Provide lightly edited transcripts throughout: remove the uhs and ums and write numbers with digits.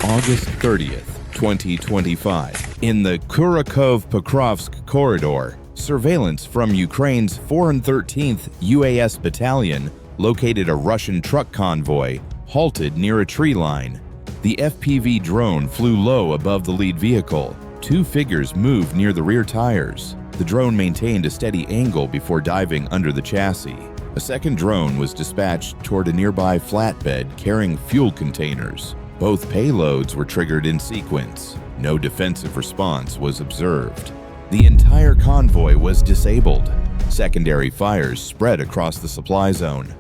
August 30th, 2025. In the Kursk-Pokrovsk corridor, surveillance from Ukraine's 413th UAS Battalion located a Russian truck convoy halted near a tree line. The FPV drone flew low above the lead vehicle. Two figures moved near the rear tires. The drone maintained a steady angle before diving under the chassis. A second drone was dispatched toward a nearby flatbed carrying fuel containers. Both payloads were triggered in sequence. No defensive response was observed. The entire convoy was disabled. Secondary fires spread across the supply zone.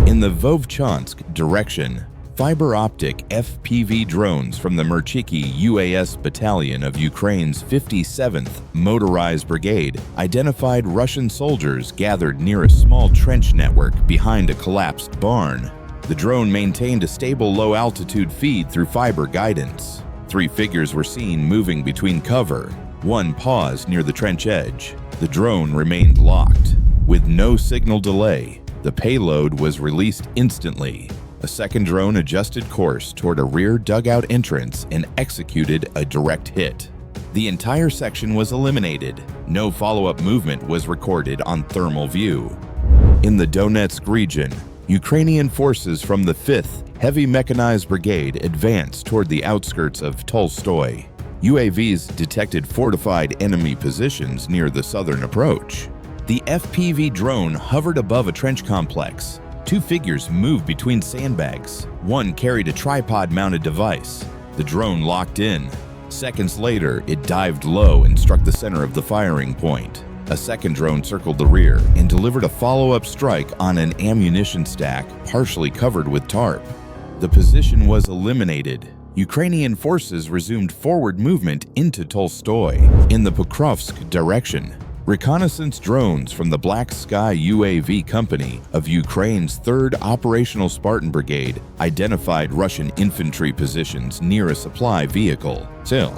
In the Vovchansk direction, fiber-optic FPV drones from the Merchiki UAS Battalion of Ukraine's 57th Motorized Brigade identified Russian soldiers gathered near a small trench network behind a collapsed barn. The drone maintained a stable low-altitude feed through fiber guidance. Three figures were seen moving between cover. One paused near the trench edge. The drone remained locked. With no signal delay, the payload was released instantly. A second drone adjusted course toward a rear dugout entrance and executed a direct hit. The entire section was eliminated. No follow-up movement was recorded on thermal view. In the Donetsk region, Ukrainian forces from the 5th Heavy Mechanized Brigade advanced toward the outskirts of Tolstoy. UAVs detected fortified enemy positions near the southern approach. The FPV drone hovered above a trench complex. Two figures moved between sandbags. One carried a tripod-mounted device. The drone locked in. Seconds later, it dived low and struck the center of the firing point. A second drone circled the rear and delivered a follow-up strike on an ammunition stack partially covered with tarp. The position was eliminated. Ukrainian forces resumed forward movement into Tolstoy. In the Pokrovsk direction, reconnaissance drones from the Black Sky UAV Company of Ukraine's 3rd Operational Spartan Brigade identified Russian infantry positions near a supply vehicle. Still,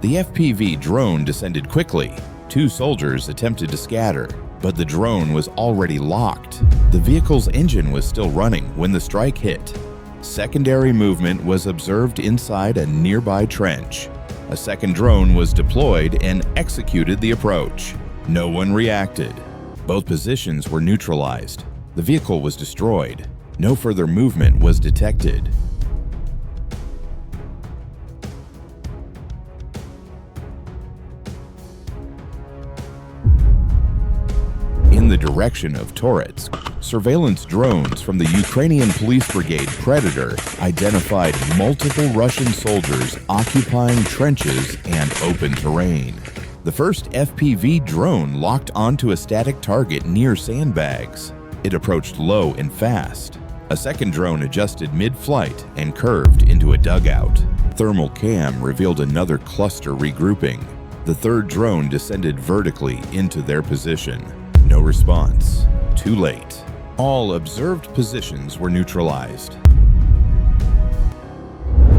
the FPV drone descended quickly. Two soldiers attempted to scatter, but the drone was already locked. The vehicle's engine was still running when the strike hit. Secondary movement was observed inside a nearby trench. A second drone was deployed and executed the approach. No one reacted. Both positions were neutralized. The vehicle was destroyed. No further movement was detected. In the direction of Toretsk, surveillance drones from the Ukrainian Police Brigade Predator identified multiple Russian soldiers occupying trenches and open terrain. The first FPV drone locked onto a static target near sandbags. It approached low and fast. A second drone adjusted mid-flight and curved into a dugout. Thermal cam revealed another cluster regrouping. The third drone descended vertically into their position. No response. Too late. All observed positions were neutralized.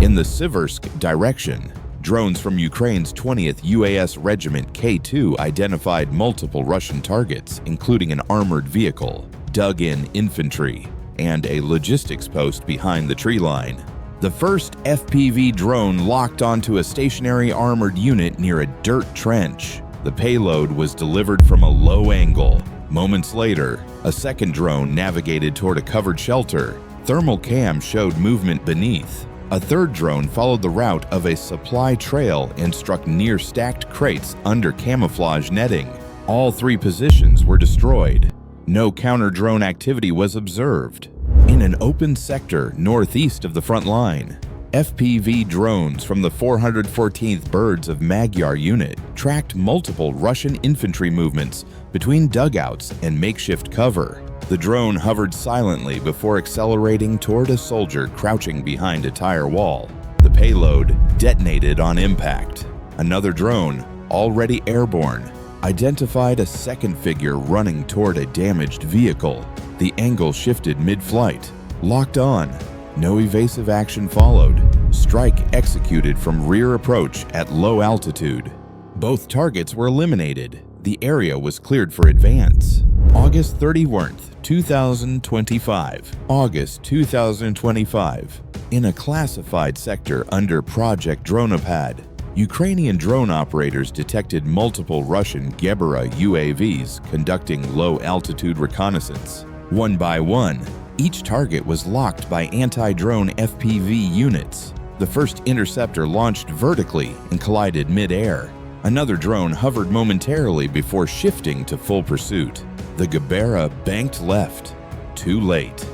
In the Siversk direction, drones from Ukraine's 20th UAS Regiment K2 identified multiple Russian targets, including an armored vehicle, dug-in infantry, and a logistics post behind the tree line. The first FPV drone locked onto a stationary armored unit near a dirt trench. The payload was delivered from a low angle. Moments later, a second drone navigated toward a covered shelter. Thermal cam showed movement beneath. A third drone followed the route of a supply trail and struck near stacked crates under camouflage netting. All three positions were destroyed. No counter-drone activity was observed. In an open sector northeast of the front line, FPV drones from the 414th Birds of Magyar unit tracked multiple Russian infantry movements between dugouts and makeshift cover. The drone hovered silently before accelerating toward a soldier crouching behind a tire wall. The payload detonated on impact. Another drone, already airborne, identified a second figure running toward a damaged vehicle. The angle shifted mid-flight. Locked on. No evasive action followed. Strike executed from rear approach at low altitude. Both targets were eliminated. The area was cleared for advance. August 31st, 2025. August 2025. In a classified sector under Project Dronopad, Ukrainian drone operators detected multiple Russian Gebera UAVs conducting low-altitude reconnaissance. One by one, each target was locked by anti-drone FPV units. The first interceptor launched vertically and collided mid-air. Another drone hovered momentarily before shifting to full pursuit. The Gebera banked left. Too late.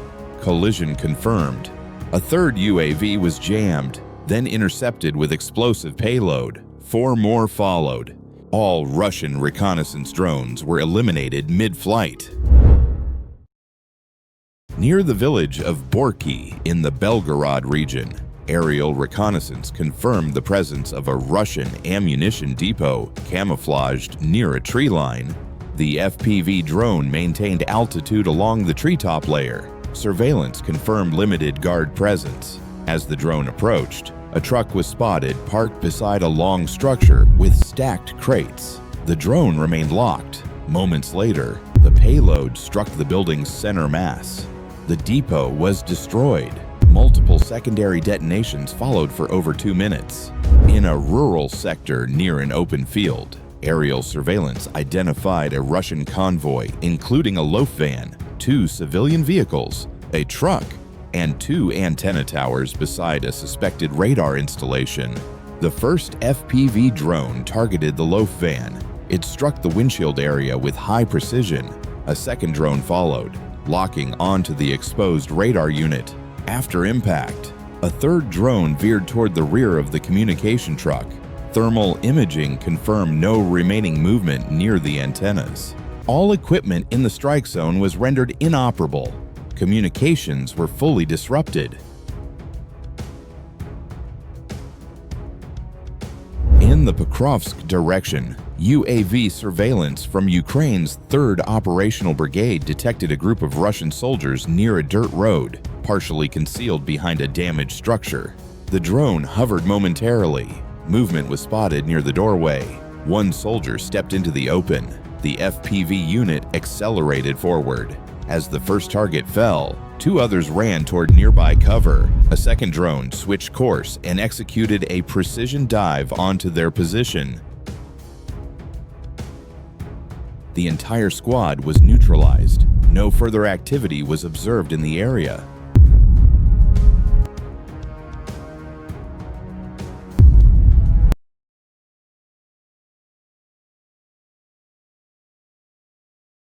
Collision confirmed. A third UAV was jammed, then intercepted with explosive payload. 4 more followed. All Russian reconnaissance drones were eliminated mid-flight. Near the village of Borki in the Belgorod region, aerial reconnaissance confirmed the presence of a Russian ammunition depot camouflaged near a tree line. The FPV drone maintained altitude along the treetop layer. Surveillance confirmed limited guard presence. As the drone approached, a truck was spotted parked beside a long structure with stacked crates. The drone remained locked. Moments later, the payload struck the building's center mass. The depot was destroyed. Multiple secondary detonations followed for over 2 minutes. In a rural sector near an open field, aerial surveillance identified a Russian convoy, including a loaf van, 2 civilian vehicles, a truck, and 2 antenna towers beside a suspected radar installation. The first FPV drone targeted the loaf van. It struck the windshield area with high precision. A second drone followed, locking onto the exposed radar unit. After impact, a third drone veered toward the rear of the communication truck. Thermal imaging confirmed no remaining movement near the antennas. All equipment in the strike zone was rendered inoperable. Communications were fully disrupted. In the Pokrovsk direction, UAV surveillance from Ukraine's 3rd Operational Brigade detected a group of Russian soldiers near a dirt road, partially concealed behind a damaged structure. The drone hovered momentarily. Movement was spotted near the doorway. One soldier stepped into the open. The FPV unit accelerated forward. As the first target fell, 2 others ran toward nearby cover. A second drone switched course and executed a precision dive onto their position. The entire squad was neutralized. No further activity was observed in the area.